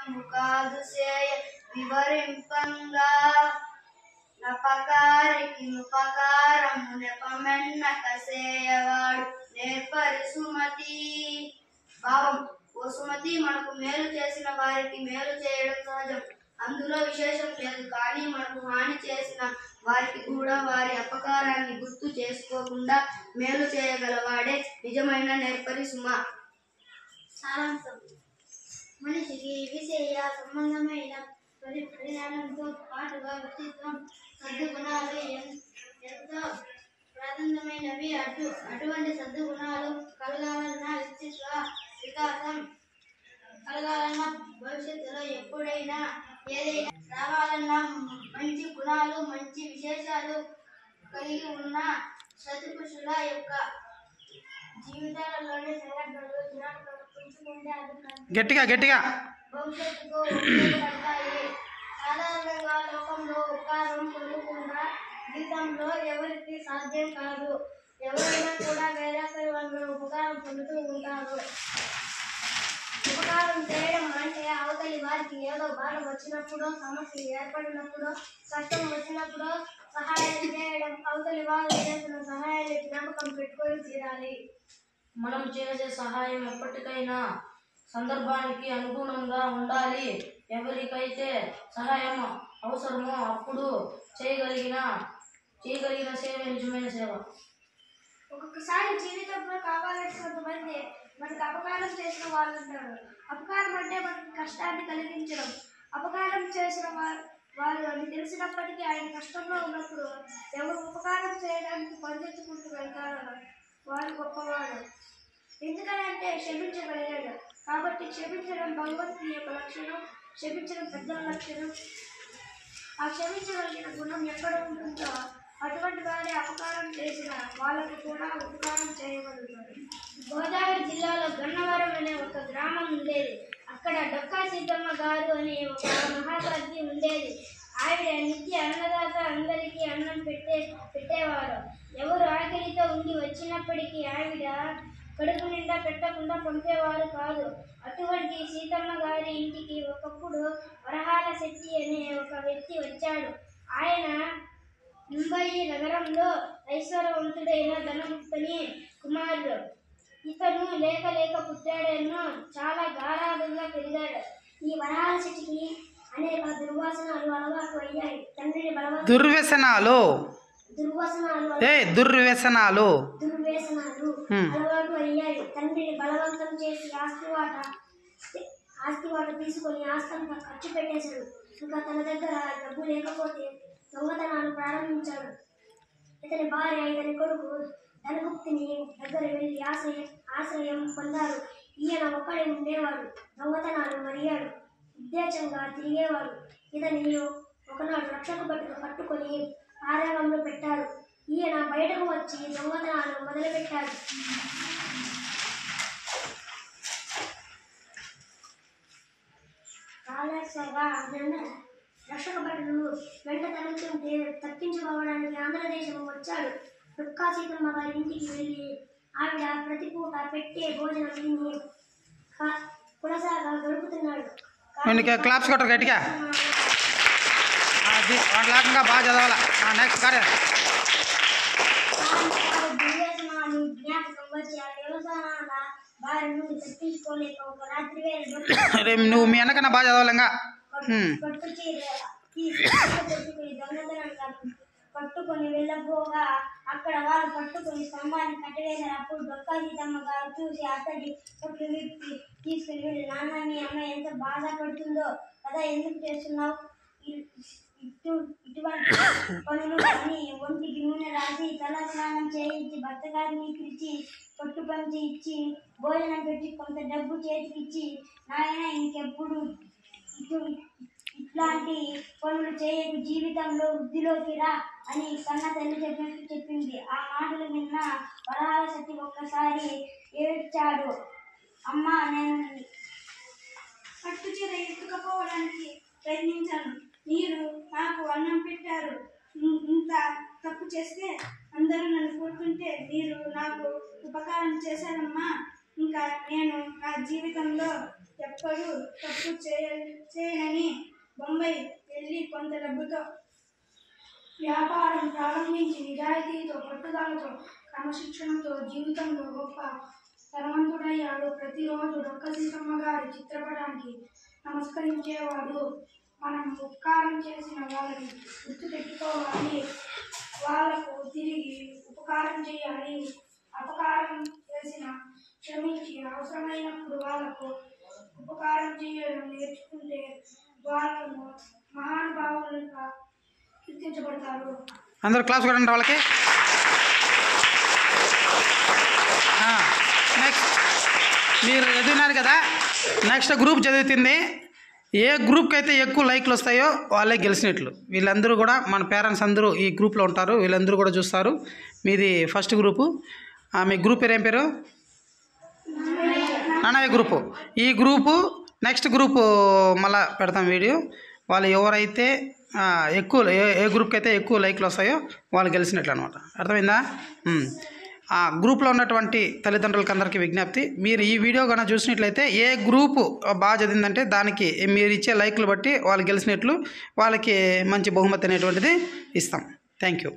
సాధ్యము కాదు సేయ వివరింపంగా నపకారికి నుపకారము నెపమెన్నక సేయవాడు నేర్పరి సుమతి. భావం: ఓ సుమతి, మనకు మేలు చేసిన వారికి మేలు చేయడం సహజం, అందులో విశేషం లేదు. కానీ మనకు హాని చేసిన వారికి కూడా వారి అపకారాన్ని గుర్తు చేసుకోకుండా మేలు చేయగలవాడే నిజమైన నేర్పరి సుమ. సారాంశం: మనిషికి విషయ సంబంధమైన పరిజ్ఞానంతో పాటుగా వ్యక్తిత్వం, సద్గుణాలు ఎంతో ప్రాధాన్యమైనవి. అటువంటి సద్గుణాలు కలగాలన్నా, వ్యక్తిత్వ వికాసం కలగాలన్నా, భవిష్యత్తులో ఎప్పుడైనా ఏదైనా రావాలన్నా మంచి గుణాలు, మంచి విశేషాలు కలిగి ఉన్న సత్పురుషుల యొక్క జీవితాలలోని సంఘటనలు జ్ఞాపకం గట్టిగా భవిష్యత్తుకు ఉపయోగపడతాయి. సాధారణంగా లోకంలో ఉపకారం పొందకుండా జీవితంలో ఎవరికి సాధ్యం కాదు. ఎవరైనా కూడా వేరొకరి వల్ల ఉపకారం పొందుతూ ఉంటారు. ఉపకారం చేయడం అంటే అవతలి వారికి ఏదో బాధ వచ్చినప్పుడు, సమస్య ఏర్పడినప్పుడు, కష్టం వచ్చినప్పుడు సహాయం చేయడం. అవతలి వారు చేసిన సహాయాన్ని జ్ఞాపకం పెట్టుకొని తీరాలి. మనం చేసే సహాయం ఎప్పటికైనా సందర్భానికి అనుగుణంగా ఉండాలి. ఎవరికైతే సహాయం అవసరమో అప్పుడు చేయగలిగిన సేవ నిజమైన సేవ. ఒక్కొక్కసారి జీవితంలో కావాలంటే కొంతమంది మనకు అపకారం చేసిన వాళ్ళు ఉంటారు. అపకారం అంటే మనకి కష్టాన్ని కలిగించడం. అపకారం చేసిన వారు అని తెలిసినప్పటికీ ఆయన కష్టంలో ఉన్నప్పుడు ఎవరు ఉపకారం చేయడానికి పరిగెత్తుకుంటూ వెళ్తారో వారు గొప్పవాడు. ఎందుకంటే క్షమించగలిగాడు కాబట్టి. క్షమించడం భగవంతుని యొక్క లక్షణం, క్షమించడం పెద్దల లక్షణం. ఆ క్షమించగలిగిన గుణం ఎక్కడ ఉంటుందో అటువంటి వారి అపకారం చేసిన వాళ్ళకు కూడా ఉపకారం చేయగలుగుతారు. గోదావరి జిల్లాలో గన్నవరం అనే ఒక గ్రామం ఉండేది. అక్కడ డొక్కా సీతమ్మ గారు అనే ఒక మహాసాధ్వి ఉండేది. ఆవిడ నిత్య అన్నదాత, అందరికీ అన్నం పెట్టేవారు. ఎవరు ఆకలితో ఉండి వచ్చినప్పటికీ ఆవిడ కడుపు నిండా పెట్టకుండా పంపేవారు కాదు. అటువంటి సీతమ్మ గారి ఇంటికి ఒకప్పుడు వరహాల శెట్టి అనే ఒక వ్యక్తి వచ్చాడు. ఆయన ముంబై నగరంలో ఐశ్వర్యవంతుడైన ధనగుప్తుని కుమారుడు. ఇతను లేక పుట్టాడేనో చాలా గారాబంగా పెరిగాడు. ఈ వరహాల శెట్టికి అనేక దుర్వ్యసనాలు అలవాటు అయ్యాయి. తండ్రిని దుర్వ్యసనాలు అలవాటు అయ్యాయి. తండ్రిని బలవంతం చేసి ఆస్తివాట తీసుకొని ఆస్తంతా ఖర్చు పెట్టేశాడు. ఇంకా తన దగ్గర డబ్బు లేకపోతే దొంగతనాలు ప్రారంభించాడు. ఇతని భార్య, ఇతని కొడుకు ధనగుప్తుని దగ్గర వెళ్ళి ఆశ్రయం పొందారు. ఈయన ఒక్కడే ఉండేవాడు. దొంగతనాలు మరిగాడు. ఉద్దేశంగా తిరిగేవాడు. ఇతని ఒకనాడు రక్షక భటులు పట్టుకొని ఆరంగంలో పెట్టారు. ఈయన బయటకు వచ్చి దొంగతనాలు మొదలుపెట్టాడు. రక్షక భటులు వెంట తరుగుతుంటే తప్పించుకోవడానికి ఆంధ్రదేశం వచ్చాడు. డొక్కా సీతమ్మ గారి ఇంటికి వెళ్ళి ఆవిడ ప్రతిపూట పెట్టే భోజనం తిని కులసాగా గడుపుతున్నాడు. క్లాప్స్ కొట్టరు గట్టిగా. బాగా చదవాలా. నెక్స్ట్ దుర్వ్యసనాలు జ్ఞాపకం వచ్చి ఆ వ్యవసాయాల బారి నుండి తప్పించుకోలేక ఒక రాత్రి వేళ నువ్వు మీ అన్నకన్నా బాగా చదవాలంగా. పట్టు చీర దొంగతనం పట్టుకొని వెళ్ళబోగా అక్కడ వాళ్ళు పట్టుకొని స్తంభాన్ని కట్టివేశారు. అప్పుడు డొక్కా సీతమ్మ గారు చూసి అతడి కొట్లు విప్పి తీసుకుని వెళ్ళి, నాన్న, మీ అమ్మ ఎంత బాధపడుతుందో కదా, ఎందుకు చేస్తున్నావు ఇటువంటి పనులు అని ఒంటికి నూనె రాసి తల స్నానం చేయించి భర్త గారిని పిలిచి పట్టు పంచి ఇచ్చి భోజనం పెట్టి కొంత డబ్బు చేతికిచ్చి, నాయన ఇంకెప్పుడు ఇట్లాంటి పనులు చేయకు, జీవితంలో వృద్ధిలోకి రా అని కన్న తల్లి చెప్పినట్టు చెప్పింది. ఆ మాటలు విన్న వరహాల శెట్టి ఒక్కసారి ఏడ్చాడు. అమ్మా, నేను పట్టు చీర ఎత్తుకపోవడానికి ప్రయత్నించాను. మీరు నాకు అన్నం పెట్టారు. ఇంత తప్పు చేస్తే అందరూ నన్ను కోరుకుంటే మీరు నాకు ఉపకారం చేశారమ్మా. ఇంకా నేను నా జీవితంలో ఎప్పుడు తప్పు చేయనని బొంబాయి వెళ్ళి కొంత డబ్బుతో వ్యాపారం ప్రారంభించి నిజాయితీతో పట్టుదలతో క్రమశిక్షణతో జీవితంలో గొప్ప ధనవంతుడయ్యాడు. ప్రతిరోజు డొక్క సీతమ్మ గారి చిత్రపటానికి నమస్కరించేవాడు. మనం ఉపకారం చేసిన వాళ్ళని గుర్తుపెట్టుకోవాలి, వాళ్లకు తిరిగి ఉపకారం చేయాలి. అపకారం చేసిన క్షమించి అవసరమైనప్పుడు వాళ్లకు ఉపకారం చేయడం నేర్చుకుంటే వాళ్ళను మహానుభావులుగా కీర్తించబడతారు. అందరూ క్లాస్ కొట్టండి వాళ్ళకి. నెక్స్ట్ మీరు చదివినారు కదా, నెక్స్ట్ గ్రూప్ చదువుతుంది. ఏ గ్రూప్కి అయితే ఎక్కువ లైక్లు వస్తాయో వాళ్ళే గెలిచినట్లు. వీళ్ళందరూ కూడా మన పేరెంట్స్ అందరూ ఈ గ్రూప్లో ఉంటారు, వీళ్ళందరూ కూడా చూస్తారు. మీది ఫస్ట్ గ్రూపు. మీ గ్రూప్ పేరు ఏం పేరు? నానవే గ్రూపు. ఈ గ్రూపు నెక్స్ట్ గ్రూపు మళ్ళీ పెడతాం వీడియో. వాళ్ళు ఎవరైతే ఎక్కువ ఏ గ్రూప్కి అయితే ఎక్కువ లైక్లు వస్తాయో వాళ్ళు గెలిచినట్లు అనమాట. అర్థమైందా? ఆ గ్రూప్లో ఉన్నటువంటి తల్లిదండ్రులకి అందరికీ విజ్ఞప్తి, మీరు ఈ వీడియో కన్నా చూసినట్లయితే ఏ గ్రూపు బాగా చదివిందంటే దానికి మీరు ఇచ్చే లైక్లు బట్టి వాళ్ళు గెలిచినట్లు వాళ్ళకి మంచి బహుమతి అనేటువంటిది ఇస్తాం. Thank you.